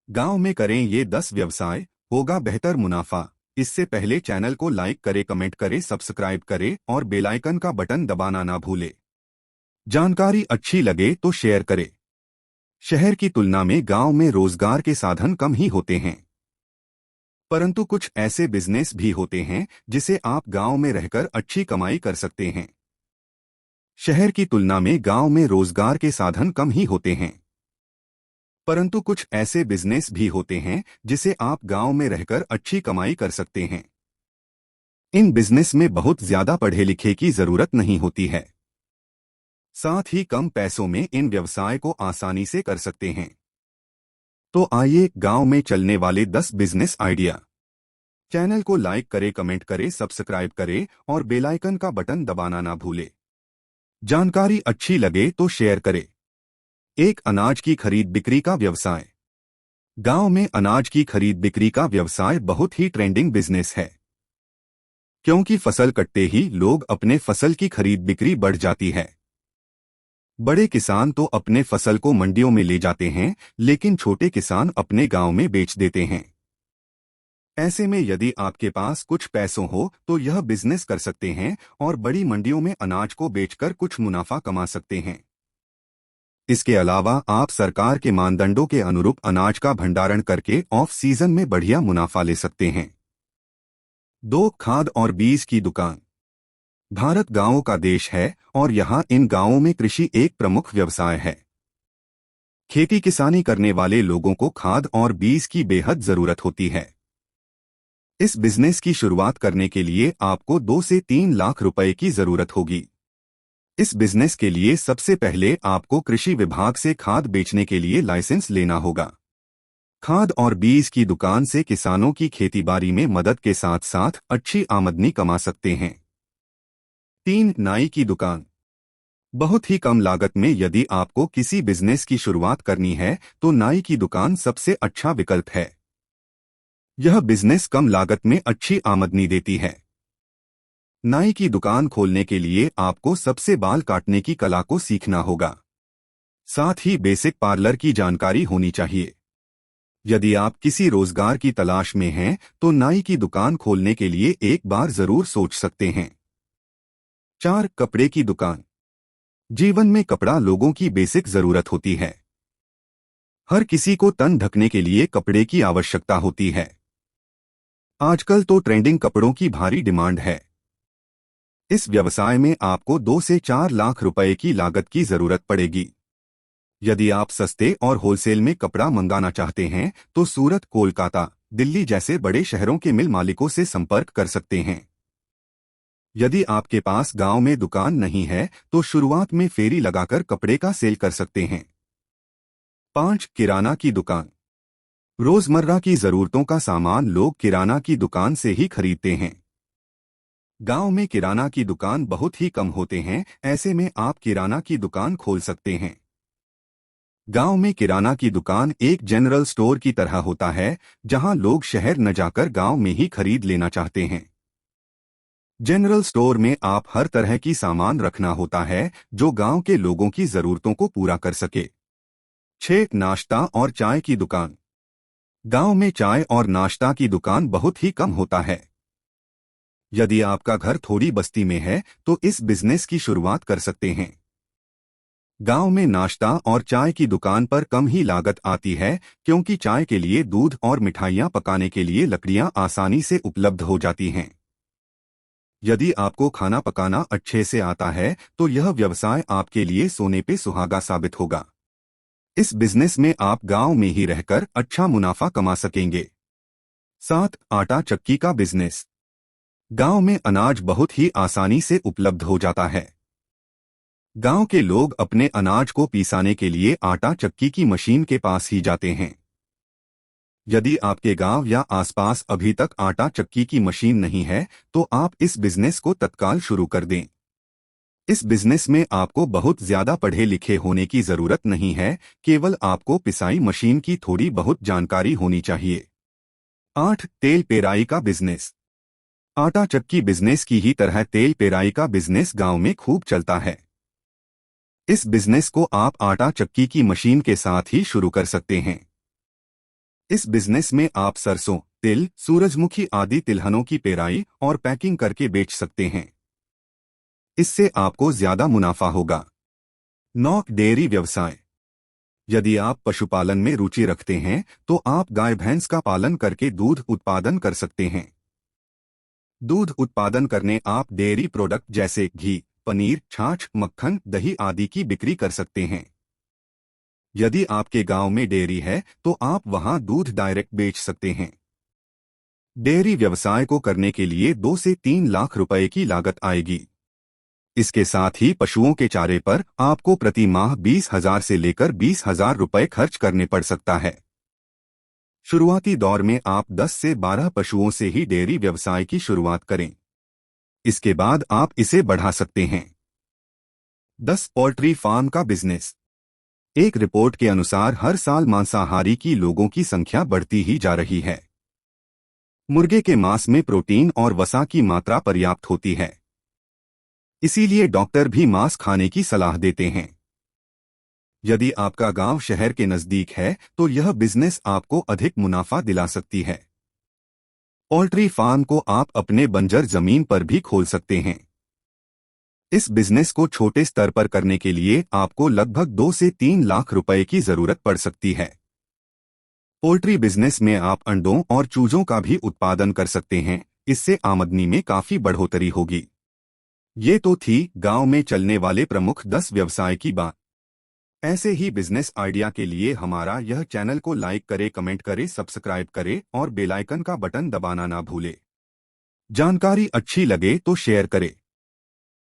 गांव में करें ये 10 व्यवसाय, होगा बेहतर मुनाफा। इससे पहले चैनल को लाइक करें, कमेंट करें, सब्सक्राइब करें और बेल आइकन का बटन दबाना ना भूलें। जानकारी अच्छी लगे तो शेयर करें। शहर की तुलना में गांव में रोजगार के साधन कम ही होते हैं, परंतु कुछ ऐसे बिजनेस भी होते हैं जिसे आप गांव में रहकर अच्छी कमाई कर सकते हैं। शहर की तुलना में गांव में रोजगार के साधन कम ही होते हैं, परंतु कुछ ऐसे बिजनेस भी होते हैं जिसे आप गांव में रहकर अच्छी कमाई कर सकते हैं। इन बिजनेस में बहुत ज्यादा पढ़े लिखे की जरूरत नहीं होती है, साथ ही कम पैसों में इन व्यवसाय को आसानी से कर सकते हैं। तो आइए गांव में चलने वाले 10 बिजनेस आइडिया। चैनल को लाइक करें, कमेंट करें, सब्सक्राइब करें और बेल आइकन का बटन दबाना ना भूलें। जानकारी अच्छी लगे तो शेयर करें। एक, अनाज की खरीद बिक्री का व्यवसाय। गांव में अनाज की खरीद बिक्री का व्यवसाय बहुत ही ट्रेंडिंग बिजनेस है, क्योंकि फसल कटते ही लोग अपने फसल की खरीद बिक्री बढ़ जाती है। बड़े किसान तो अपने फसल को मंडियों में ले जाते हैं, लेकिन छोटे किसान अपने गांव में बेच देते हैं। ऐसे में यदि आपके पास कुछ पैसों हो तो यह बिजनेस कर सकते हैं और बड़ी मंडियों में अनाज को बेचकर कुछ मुनाफा कमा सकते हैं। इसके अलावा आप सरकार के मानदंडों के अनुरूप अनाज का भंडारण करके ऑफ सीजन में बढ़िया मुनाफा ले सकते हैं। 2, खाद और बीज की दुकान। भारत गांवों का देश है और यहाँ इन गांवों में कृषि एक प्रमुख व्यवसाय है। खेती किसानी करने वाले लोगों को खाद और बीज की बेहद जरूरत होती है। इस बिजनेस की शुरुआत करने के लिए आपको 2 से 3 लाख रुपए की जरूरत होगी। इस बिजनेस के लिए सबसे पहले आपको कृषि विभाग से खाद बेचने के लिए लाइसेंस लेना होगा। खाद और बीज की दुकान से किसानों की खेतीबाड़ी में मदद के साथ साथ अच्छी आमदनी कमा सकते हैं। 3, नाई की दुकान। बहुत ही कम लागत में यदि आपको किसी बिजनेस की शुरुआत करनी है तो नाई की दुकान सबसे अच्छा विकल्प है। यह बिजनेस कम लागत में अच्छी आमदनी देती है। नाई की दुकान खोलने के लिए आपको सबसे बाल काटने की कला को सीखना होगा, साथ ही बेसिक पार्लर की जानकारी होनी चाहिए। यदि आप किसी रोजगार की तलाश में हैं तो नाई की दुकान खोलने के लिए एक बार जरूर सोच सकते हैं। 4, कपड़े की दुकान। जीवन में कपड़ा लोगों की बेसिक जरूरत होती है। हर किसी को तन ढकने के लिए कपड़े की आवश्यकता होती है। आजकल तो ट्रेंडिंग कपड़ों की भारी डिमांड है। इस व्यवसाय में आपको 2 से 4 लाख रुपए की लागत की जरूरत पड़ेगी। यदि आप सस्ते और होलसेल में कपड़ा मंगाना चाहते हैं तो सूरत, कोलकाता, दिल्ली जैसे बड़े शहरों के मिल मालिकों से संपर्क कर सकते हैं। यदि आपके पास गांव में दुकान नहीं है तो शुरुआत में फेरी लगाकर कपड़े का सेल कर सकते हैं। 5, किराना की दुकान। रोजमर्रा की जरूरतों का सामान लोग किराना की दुकान से ही खरीदते हैं। गांव में किराना की दुकान बहुत ही कम होते हैं, ऐसे में आप किराना की दुकान खोल सकते हैं। गांव में किराना की दुकान एक जनरल स्टोर की तरह होता है, जहां लोग शहर न जाकर गांव में ही खरीद लेना चाहते हैं। जनरल स्टोर में आप हर तरह की सामान रखना होता है जो गांव के लोगों की जरूरतों को पूरा कर सके। 6, नाश्ता और चाय की दुकान। गांव में चाय और नाश्ता की दुकान बहुत ही कम होता है। यदि आपका घर थोड़ी बस्ती में है तो इस बिजनेस की शुरुआत कर सकते हैं। गांव में नाश्ता और चाय की दुकान पर कम ही लागत आती है, क्योंकि चाय के लिए दूध और मिठाइयां पकाने के लिए लकड़ियां आसानी से उपलब्ध हो जाती हैं। यदि आपको खाना पकाना अच्छे से आता है तो यह व्यवसाय आपके लिए सोने पे सुहागा साबित होगा। इस बिजनेस में आप गांव में ही रहकर अच्छा मुनाफा कमा सकेंगे। 7, आटा चक्की का बिजनेस। गांव में अनाज बहुत ही आसानी से उपलब्ध हो जाता है। गांव के लोग अपने अनाज को पीसाने के लिए आटा चक्की की मशीन के पास ही जाते हैं। यदि आपके गांव या आसपास अभी तक आटा चक्की की मशीन नहीं है तो आप इस बिजनेस को तत्काल शुरू कर दें। इस बिजनेस में आपको बहुत ज्यादा पढ़े लिखे होने की जरूरत नहीं है, केवल आपको पिसाई मशीन की थोड़ी बहुत जानकारी होनी चाहिए। 8, तेल पेराई का बिजनेस। आटा चक्की बिजनेस की ही तरह तेल पेराई का बिजनेस गांव में खूब चलता है। इस बिजनेस को आप आटा चक्की की मशीन के साथ ही शुरू कर सकते हैं। इस बिजनेस में आप सरसों, तिल, सूरजमुखी आदि तिलहनों की पेराई और पैकिंग करके बेच सकते हैं। इससे आपको ज्यादा मुनाफा होगा। 9. डेयरी व्यवसाय। यदि आप पशुपालन में रुचि रखते हैं तो आप गाय भैंस का पालन करके दूध उत्पादन कर सकते हैं। दूध उत्पादन करने आप डेयरी प्रोडक्ट जैसे घी, पनीर, छाछ, मक्खन, दही आदि की बिक्री कर सकते हैं। यदि आपके गांव में डेयरी है तो आप वहां दूध डायरेक्ट बेच सकते हैं। डेयरी व्यवसाय को करने के लिए 2 से 3 लाख रुपए की लागत आएगी। इसके साथ ही पशुओं के चारे पर आपको प्रति माह 20,000 से लेकर 20,000 रुपए खर्च करने पड़ सकता है। शुरुआती दौर में आप 10 से 12 पशुओं से ही डेयरी व्यवसाय की शुरुआत करें। इसके बाद आप इसे बढ़ा सकते हैं। 10. पोल्ट्री फार्म का बिजनेस। एक रिपोर्ट के अनुसार हर साल मांसाहारी की लोगों की संख्या बढ़ती ही जा रही है। मुर्गे के मांस में प्रोटीन और वसा की मात्रा पर्याप्त होती है। इसीलिए डॉक्टर भी मांस खाने की सलाह देते हैं। यदि आपका गांव शहर के नजदीक है तो यह बिजनेस आपको अधिक मुनाफा दिला सकती है। पोल्ट्री फार्म को आप अपने बंजर जमीन पर भी खोल सकते हैं। इस बिजनेस को छोटे स्तर पर करने के लिए आपको लगभग 2 से 3 लाख रुपए की जरूरत पड़ सकती है। पोल्ट्री बिजनेस में आप अंडों और चूजों का भी उत्पादन कर सकते हैं। इससे आमदनी में काफी बढ़ोतरी होगी। ये तो थी गांव में चलने वाले प्रमुख 10 व्यवसाय की बात। ऐसे ही बिजनेस आइडिया के लिए हमारा यह चैनल को लाइक करें, कमेंट करें, सब्सक्राइब करें और बेल आइकन का बटन दबाना ना भूलें। जानकारी अच्छी लगे तो शेयर करें।